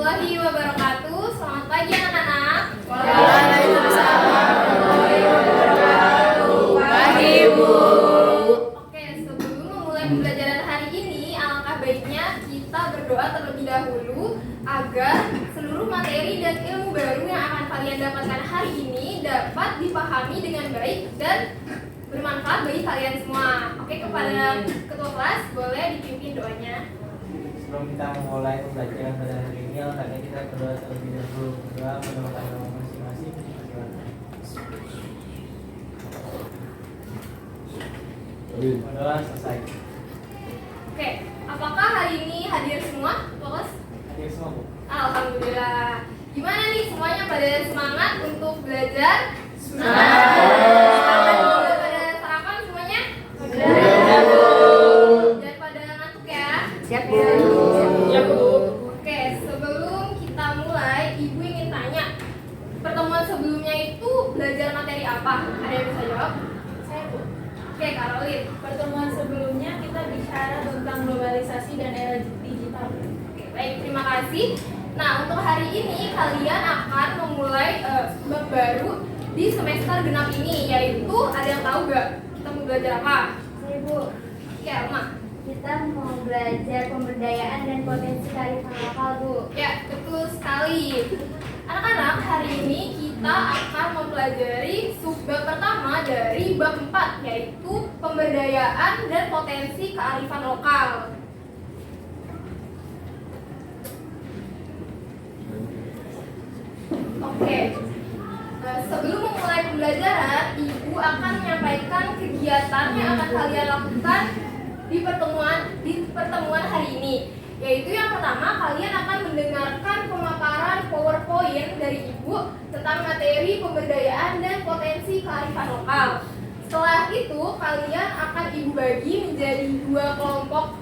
warahmatullahi wabarakatuh. Selamat pagi anak-anak. Waalaikumsalam warahmatullahi wabarakatuh. Pagi, Bu. Oke, sebelum memulai pembelajaran hari ini, alangkah baiknya kita berdoa terlebih dahulu agar seluruh materi dan ilmu baru yang akan kalian dapatkan hari ini dapat dipahami dengan baik dan bermanfaat bagi kalian semua. Oke, kepada ketua kelas boleh dipimpin doanya. Sebelum kita memulai pembelajaran pada hari ini, alangkahnya kita berdoa terlebih dahulu. Berdoa menemukan nama masing-masing. Berdoa selesai. Oke, apakah hari ini hadir semua? Fokus. Hadir semua, Bu. Alhamdulillah. Gimana nih semuanya pada semangat untuk belajar? Semangat. Udah pada sarapan semuanya? Sudah, Bu. Daripada ngantuk ya? Siap, Bu. Siap, Bu. Oke, sebelum kita mulai, Ibu ingin tanya, pertemuan sebelumnya itu belajar materi apa? Ada yang bisa jawab? Saya, Bu. Oke, Karolin. Pertemuan sebelumnya kita bicara tentang globalisasi dan era digital. Oke, baik, terima kasih. Nah, untuk hari ini kalian akan memulai bab baru di semester genap ini, yaitu ada yang tahu gak kita mau belajar apa? Saya, Bu, Ya, Mak. kita mau belajar pemberdayaan dan potensi kearifan lokal, Bu. Ya, betul sekali. Anak-anak, hari ini kita akan mempelajari subbab pertama dari bab 4, yaitu pemberdayaan dan potensi kearifan lokal. Oke. Sebelum memulai pembelajaran, Ibu akan menyampaikan kegiatan yang akan kalian lakukan di pertemuan hari ini. Yaitu yang pertama, kalian akan mendengarkan pemaparan PowerPoint dari Ibu tentang materi pemberdayaan dan potensi kearifan lokal. Setelah itu, kalian akan Ibu bagi menjadi 2 kelompok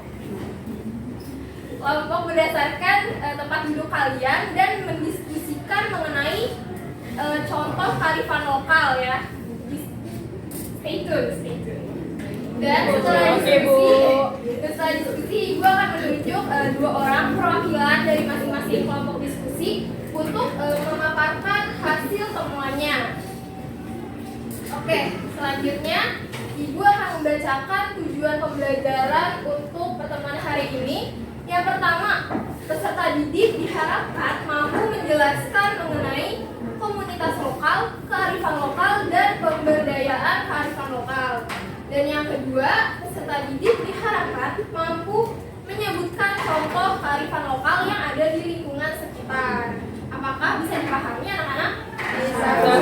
berdasarkan tempat duduk kalian dan mendiskusikan mengenai contoh kearifan lokal ya. Stay tune. Dan setelah diskusi, Ibu akan menunjuk 2 orang perwakilan dari masing-masing kelompok diskusi untuk memaparkan hasil temuannya. Oke, selanjutnya Ibu akan membacakan tujuan pembelajaran untuk pertemuan hari ini. Yang pertama, peserta didik diharapkan mampu menjelaskan mengenai komunitas lokal, kearifan lokal, dan pemberdayaan kearifan lokal. Dan yang kedua, peserta didik diharapkan mampu menyebutkan contoh kearifan lokal yang ada di lingkungan sekitar. Apakah bisa dipahami anak-anak? Bisa, Bu.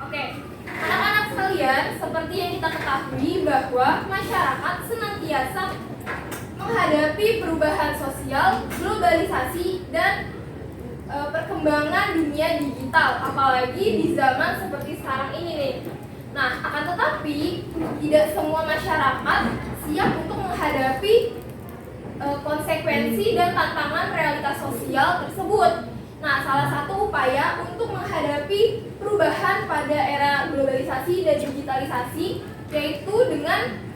Oke, anak-anak sekalian, seperti yang kita ketahui bahwa masyarakat senantiasa menghadapi perubahan sosial, globalisasi, dan perkembangan dunia digital, apalagi di zaman seperti sekarang ini nih. Nah, akan tetapi tidak semua masyarakat siap untuk menghadapi konsekuensi dan tantangan realitas sosial tersebut. Nah, salah satu upaya untuk menghadapi perubahan pada era globalisasi dan digitalisasi yaitu dengan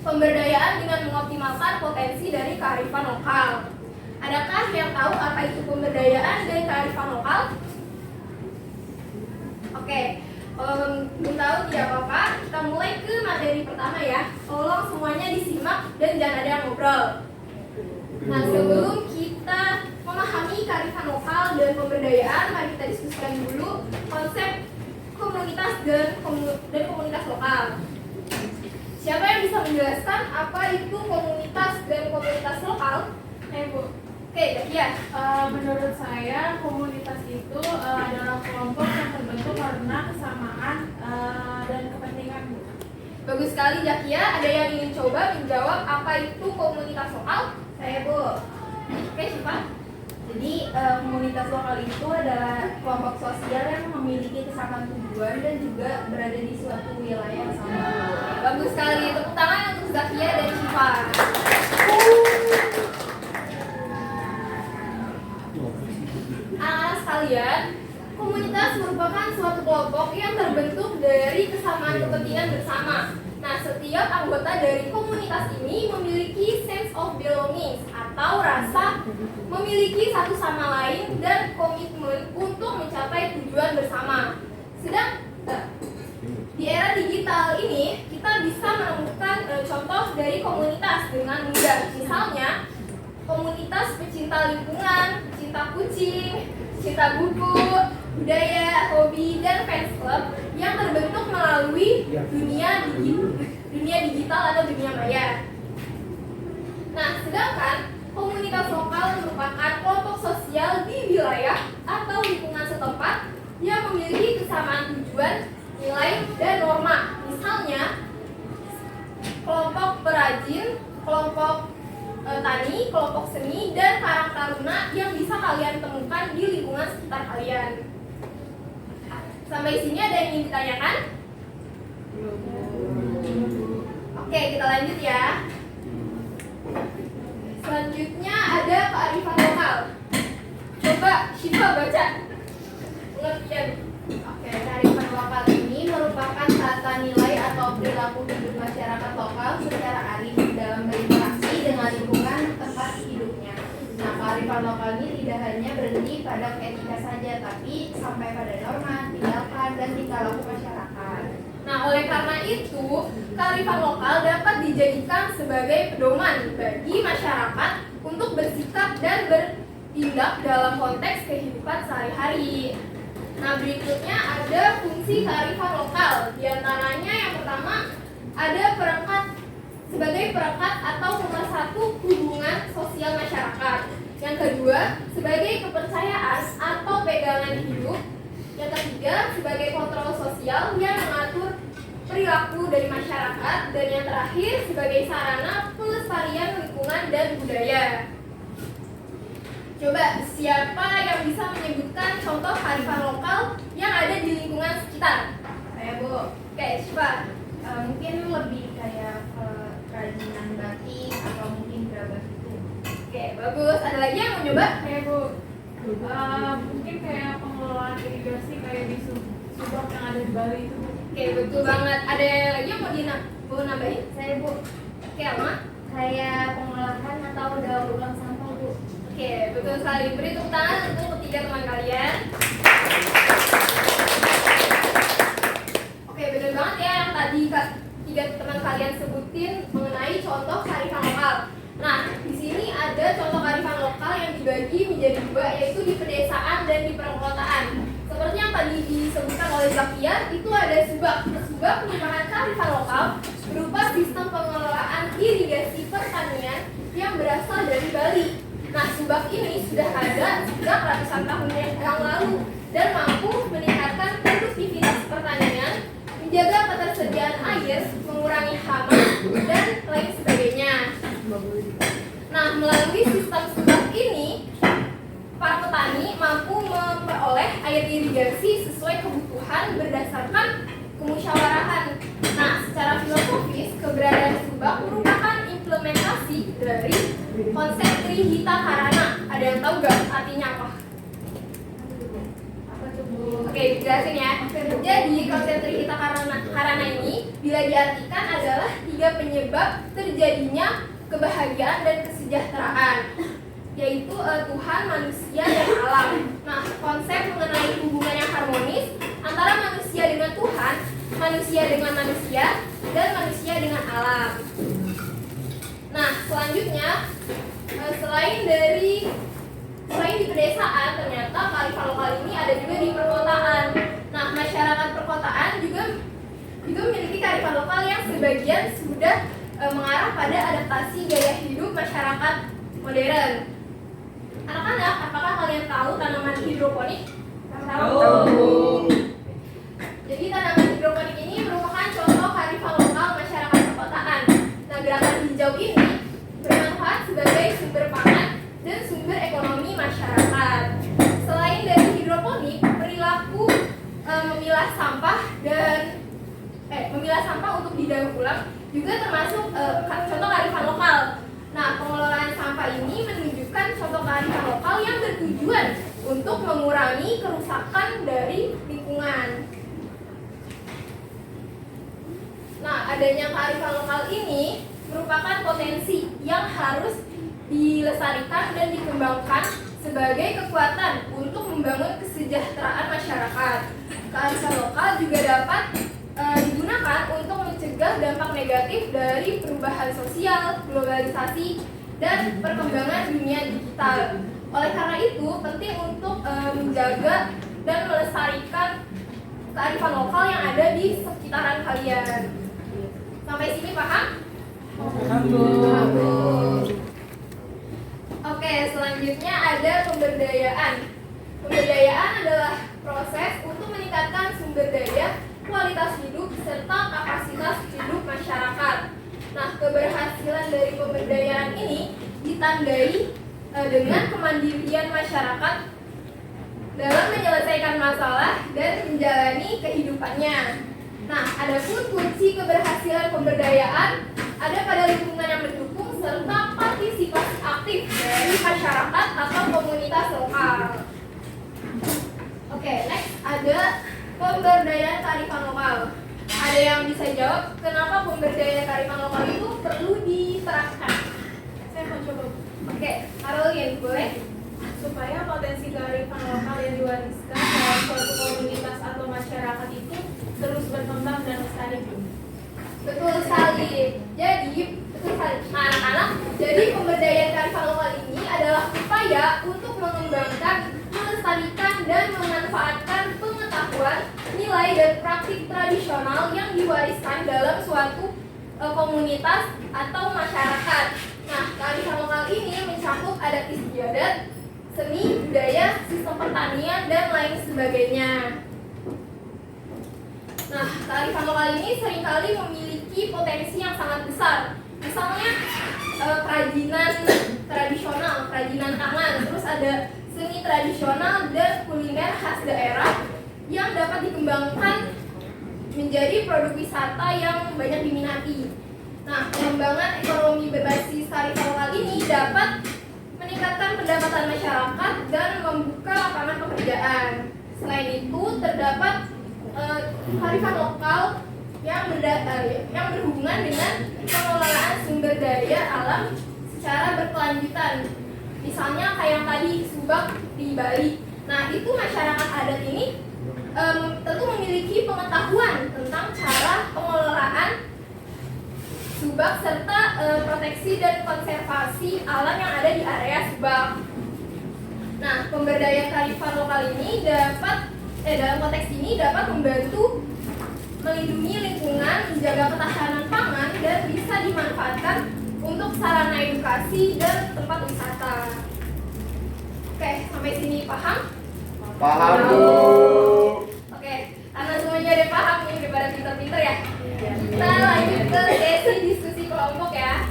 pemberdayaan dengan mengoptimalkan potensi dari kearifan lokal. Adakah yang tahu apa itu pemberdayaan dari kearifan lokal? Oke, kalau belum tahu tidak apa-apa, kita mulai ke materi pertama ya. Tolong semuanya disimak dan jangan ada yang ngobrol. Nah, sebelum kita memahami kearifan lokal dan pemberdayaan, mari kita diskusikan dulu konsep komunitas dan komunitas lokal. Siapa yang bisa menjelaskan apa itu komunitas dan komunitas lokal? Bu. Oke, ya. Menurut saya, komunitas itu adalah kelompok yang terbentuk karena kesamaan dan kepentingan, Bu. Bagus sekali, Jakia. Ada yang ingin coba menjawab apa itu komunitas lokal? Saya, Bu. Oke, Syifa. Jadi, komunitas lokal itu adalah kelompok sosial yang memiliki kesamaan tujuan dan juga berada di suatu wilayah yang sama. Bagus sekali. Tepuk tangan untuk Zakia dan Syifa. Anak-anak sekalian, komunitas merupakan suatu kelompok yang terbentuk dari kesamaan kepentingan bersama. Nah, setiap anggota dari komunitas ini memiliki sense of belonging atau rasa memiliki satu sama lain dan komitmen untuk mencapai tujuan bersama. Di era digital ini kita bisa menemukan contoh dari komunitas dengan mudah. Misalnya komunitas pecinta lingkungan, pecinta kucing, pecinta buku, budaya, hobi, dan fans club yang terbentuk melalui dunia digital atau dunia maya. Nah, sedangkan komunitas lokal merupakan kelompok sosial di wilayah atau lingkungan setempat yang memiliki kesamaan tujuan, nilai, dan norma. Misalnya kelompok perajin, kelompok tani, kelompok seni, dan karang taruna yang bisa kalian temukan di lingkungan sekitar kalian. Sampai sini ada yang ingin ditanyakan? Oke, kita lanjut ya. Selanjutnya ada kearifan lokal. Coba Syifa baca pengertian. Oke, kearifan lokal ini merupakan tata nilai atau perilaku hidup masyarakat lokal secara arif dalam berinteraksi dengan lingkungan tempat hidupnya. Nah, kearifan lokal ini tidak hanya berhenti pada etika saja, tapi sampai pada norma, tindakan, dan tingkah laku masyarakat. Nah, oleh karena itu, kearifan lokal dapat dijadikan sebagai pedoman bagi masyarakat untuk bersikap dan bertindak dalam konteks kehidupan sehari-hari. Nah, berikutnya ada fungsi kearifan lokal. Di antaranya yang pertama ada perekat sebagai perekat atau pemersatu hubungan sosial masyarakat. Yang kedua, sebagai kepercayaan atau pegangan hidup. Yang ketiga, sebagai kontrol sosial yang mengatur perilaku dari masyarakat. Dan yang terakhir, sebagai sarana pelestarian lingkungan dan budaya. Coba, siapa yang bisa menyebutkan contoh kearifan lokal yang ada di lingkungan sekitar? Saya, Bu. Oke, coba. Mungkin lebih kayak kerajinan batik atau mungkin gerabah itu. Oke, bagus. Ada lagi yang mau nyoba? Kayak Bu, mungkin kayak pengelolaan irigasi kayak di Subak yang ada di Bali itu. Oke, betul banget. Ada lagi yang mau nambahin? Saya, Bu, Oke, Alma? kayak pengolahan atau daur ulang sampah, Bu. Oke, betul sekali. Beri tepuk tangan untuk ketiga teman kalian. Oke, benar banget ya yang tadi tiga teman kalian sebutin mengenai contoh kearifan lokal. Nah, di sini ada contoh kearifan lokal yang dibagi menjadi dua, yaitu di pedesaan dan di perkotaan. Seperti yang tadi disebutkan oleh Zakia, itu ada subak. Subak merupakan kearifan lokal berupa sistem pengelolaan irigasi pertanian yang berasal dari Bali. Nah, subak ini sudah ada sejak ratusan tahun yang lalu dan mampu meningkatkan produktivitas pertanian, menjaga ketersediaan air, mengurangi hama, dan lain sebagainya. Nah, melalui sistem subak ini, para petani mampu memperoleh air irigasi sesuai kebutuhan berdasarkan kemusyawarahan. Nah, secara filosofis, keberadaan subak merupakan implementasi dari konsep Trihita Karana. Ada yang tahu gak artinya apa? Apa tuh, Bu? Oke, dijelasin ya. Jadi, konsep Trihita Karana ini bila diartikan adalah 3 penyebab terjadinya kebahagiaan dan kesejahteraan, yaitu Tuhan, manusia, dan alam. Nah, konsep mengenai hubungan yang harmonis antara manusia dengan Tuhan, manusia dengan manusia, dan manusia dengan alam. Nah, selanjutnya selain di pedesaan, ternyata kearifan lokal ini ada juga di perkotaan. Nah, masyarakat perkotaan juga memiliki kearifan lokal yang sebagian sudah mengarah pada adaptasi gaya hidup masyarakat modern. Anak-anak, apakah kalian tahu tanaman hidroponik? Tahu. Jadi tanaman hidroponik ini merupakan contoh kearifan lokal masyarakat perkotaan. Nah, gerakan hijau ini bermanfaat sebagai sumber pangan dan sumber ekonomi masyarakat. Selain dari hidroponik, perilaku memilah sampah untuk didaur ulang juga termasuk contoh kearifan lokal. Nah, pengelolaan sampah ini menunjukkan contoh kearifan lokal yang bertujuan untuk mengurangi kerusakan dari lingkungan. Nah, adanya kearifan lokal ini merupakan potensi yang harus dilestarikan dan dikembangkan sebagai kekuatan untuk membangun kesejahteraan masyarakat. Kearifan lokal juga dapat digunakan untuk mencegah dampak negatif dari perubahan sosial, globalisasi, dan perkembangan dunia digital. Oleh karena itu, penting untuk menjaga dan melestarikan kearifan lokal yang ada di sekitaran kalian. Sampai sini paham? Oke, selanjutnya ada pemberdayaan. Pemberdayaan adalah proses untuk meningkatkan sumber daya, kualitas hidup, serta kapasitas hidup masyarakat. Nah, keberhasilan dari pemberdayaan ini ditandai dengan kemandirian masyarakat dalam menyelesaikan masalah dan menjalani kehidupannya. Nah, adapun kunci keberhasilan pemberdayaan ada pada lingkungan yang mendukung serta partisipasi aktif dari masyarakat atau komunitas lokal. Oke, next ada pemberdayaan kearifan lokal. Ada yang bisa jawab kenapa pemberdayaan kearifan lokal itu perlu diterapkan? Saya mau coba. Oke, Caroline, boleh? Supaya potensi kearifan lokal yang diwariskan dalam suatu komunitas atau masyarakat itu terus berkembang dan lestari. Betul sekali. Jadi, betul sekali. Nah, anak-anak, jadi pemberdayaan kearifan lokal ini adalah upaya untuk mengembangkan, melestarikan, dan memanfaatkan pengetahuan, nilai, dan praktik tradisional yang diwariskan dalam suatu komunitas atau masyarakat. Nah, kearifan lokal ini mencakup adat istiadat, seni, budaya, sistem pertanian, dan lain sebagainya. Nah, kearifan lokal ini seringkali memiliki potensi yang sangat besar. Misalnya kerajinan tradisional, kerajinan tangan, terus ada seni tradisional dan kuliner khas daerah yang dapat dikembangkan menjadi produk wisata yang banyak diminati. Nah, pengembangan ekonomi berbasis kearifan lokal ini dapat meningkatkan pendapatan masyarakat dan membuka lapangan pekerjaan. Selain itu, terdapat kearifan lokal yang berhubungan dengan pengelolaan sumber daya alam secara berkelanjutan. Misalnya kayak yang tadi Subak di Bali. Nah, itu masyarakat adat ini tentu memiliki pengetahuan tentang cara pengelolaan Subak serta proteksi dan konservasi alam yang ada di area Subak. Nah, pemberdayaan kearifan lokal ini dalam konteks ini dapat membantu melindungi lingkungan, menjaga ketahanan pangan, dan bisa dimanfaatkan untuk sarana edukasi dan tempat wisata. Oke, sampai sini paham? Paham, Bu. Oke, karena semuanya udah paham nih, daripada pinter-pinter ya. Kita lanjut ke sesi diskusi kelompok ya.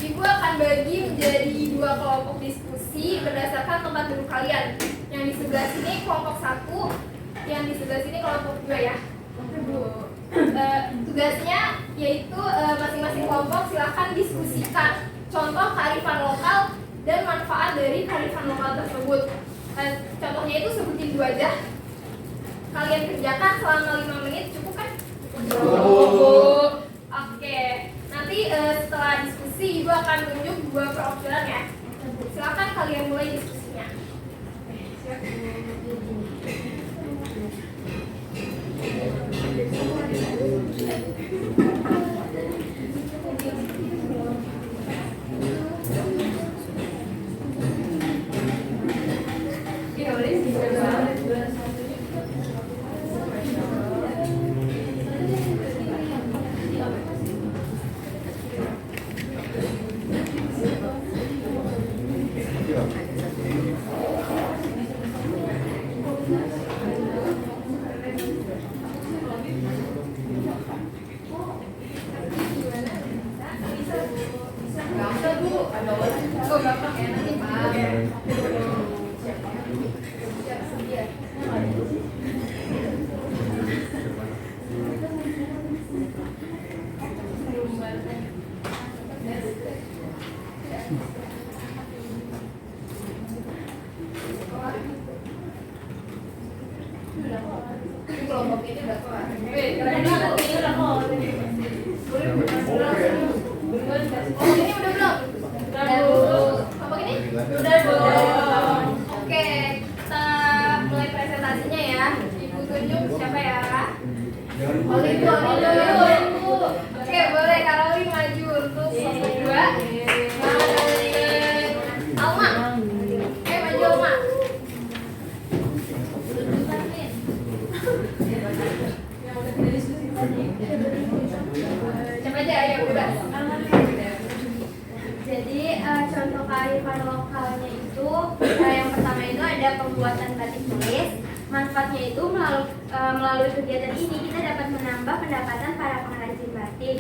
Ibu akan bagi menjadi 2 kelompok diskusi berdasarkan tempat duduk kalian. Yang di sebelah sini kelompok 1, yang di sebelah sini kelompok 2 ya. Tugasnya yaitu masing-masing kelompok silahkan diskusikan contoh kearifan lokal dan manfaat dari kearifan lokal tersebut. Contohnya itu sebutin 2 aja. Kalian kerjakan selama 5 menit, cukup kan? Cukup. Oke, nanti setelah diskusi Ibu akan tunjuk 2 perwakilan ya. Silakan kalian mulai diskusinya. Siap. Kelompok ini udah kelar. Ini udah kelar. Boleh buka langsung. tugas. Jadi contoh kearifan lokalnya itu yang pertama itu ada pembuatan batik tulis. Manfaatnya itu melalui kegiatan ini kita dapat menambah pendapatan para pengrajin batik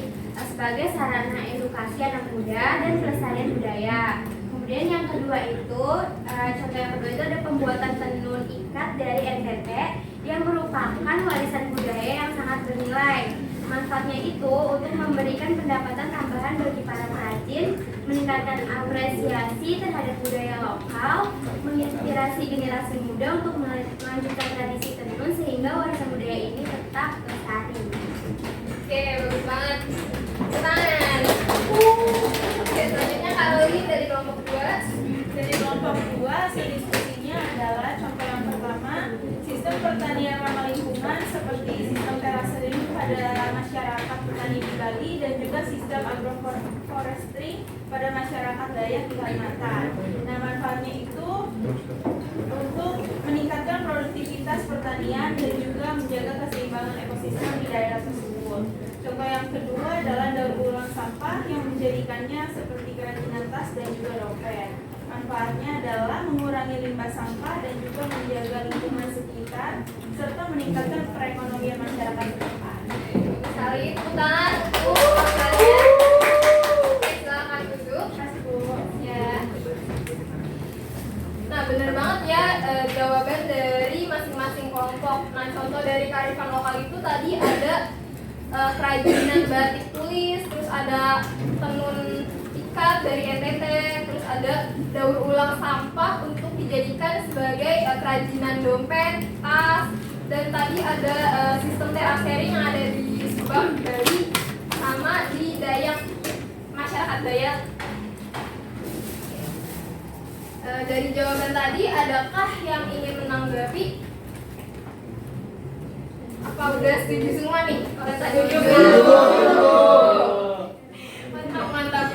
sebagai sarana edukasi anak muda dan pelestarian budaya. Kemudian yang kedua itu contoh yang kedua itu ada pembuatan tenun ikat dari NTT yang merupakan warisan budaya yang sangat bernilai. Manfaatnya itu untuk memberikan pendapatan tambahan bagi para perajin, meningkatkan apresiasi terhadap budaya lokal, menginspirasi generasi muda untuk melanjutkan tradisi tenun sehingga warisan budaya ini tetap lestari. Oke, bagus banget. Tangan. Oke, selanjutnya Kak Loli dari kelompok 2. Dari kelompok 2, hasil diskusinya adalah contoh yang pertama, sistem pertanian ramah lingkungan seperti sistem terasering pada masyarakat petani di Bali dan juga sistem agroforestry pada masyarakat Dayak di Kalimantan. Nah, manfaatnya itu untuk meningkatkan produktivitas pertanian dan juga menjaga keseimbangan ekosistem di daerah tersebut. Contoh yang kedua adalah daur ulang sampah yang menjadikannya seperti kerajinan tas dan juga dompet. Manfaatnya adalah mengurangi limbah sampah dan juga menjaga lingkungan sekitar serta meningkatkan perekonomian masyarakat setempat. Sekali tepuk tangan untuk kalian. Oke, silakan duduk. Kasih Bu. Ya. Nah, benar banget ya jawaban dari masing-masing kelompok. Nah, contoh dari kearifan lokal itu tadi ada kerajinan batik tulis, terus ada tenun ikat dari NTT, terus ada daur ulang sampah untuk dijadikan sebagai kerajinan dompet, tas, dan tadi ada sistem terasering yang ada di Subang, Bali, sama di Dayak, masyarakat Dayak. Dari jawaban tadi, adakah yang ingin menanggapi? Apa udah setuju semua nih? Kalau setuju, mantap, mantap.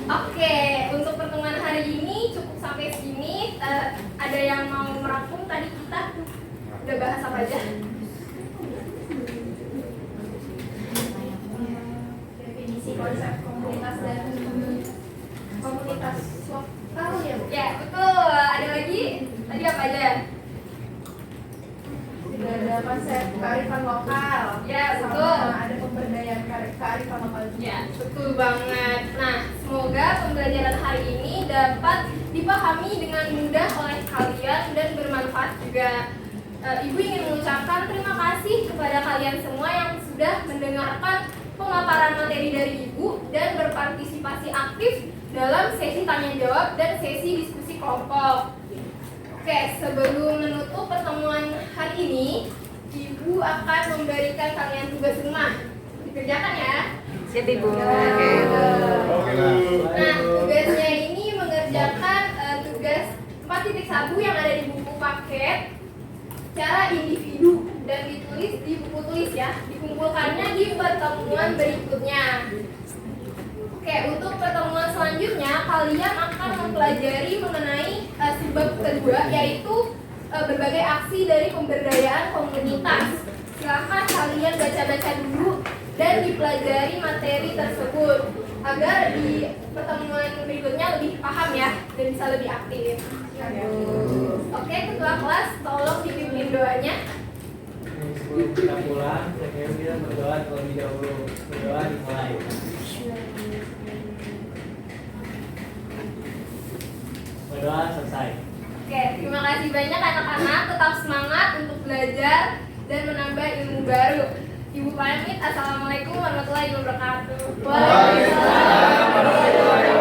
Oke, untuk pertemuan hari ini cukup sampai sini. Ada yang mau merangkum tadi kita udah bahas apa aja? Definisi konsep komunitas dan komunitas lokal ya Bu? Ya, betul. Ada lagi? Tadi apa aja? Tidak ada konsep kearifan lokal. Ya, Sama betul. ada pemberdayaan kearifan lokal juga. Ya, betul banget. Nah, semoga pembelajaran hari ini dapat dipahami dengan mudah oleh kalian dan bermanfaat juga. Ibu ingin mengucapkan terima kasih kepada kalian semua yang sudah mendengarkan pemaparan materi dari Ibu dan berpartisipasi aktif dalam sesi tanya jawab dan sesi diskusi kelompok. Oke, sebelum menutup pertemuan hari ini, Ibu akan memberikan kalian tugas rumah. Dikerjakan ya. Siap Ibu. Nah, tugasnya ini mengerjakan tugas 4.1 yang ada di buku paket cara individu dan ditulis di buku tulis ya. Dikumpulkannya di pertemuan berikutnya. Oke, untuk pertemuan selanjutnya kalian akan mempelajari mengenai sebab kedua, yaitu berbagai aksi dari pemberdayaan komunitas. Silahkan kalian baca-baca dulu dan dipelajari materi tersebut agar di pertemuan berikutnya lebih paham ya dan bisa lebih aktif. Oke, ketua kelas tolong dipimpin doanya. Sebelum kita pulang, saya kira kita berdoa terlebih dahulu. Berdoa dimulai. Berdoa selesai. Oke, terima kasih banyak anak-anak. Tetap semangat untuk belajar dan menambah ilmu baru. Ibu pamit. Assalamualaikum warahmatullahi wabarakatuh. Waalaikumsalam warahmatullahi wabarakatuh.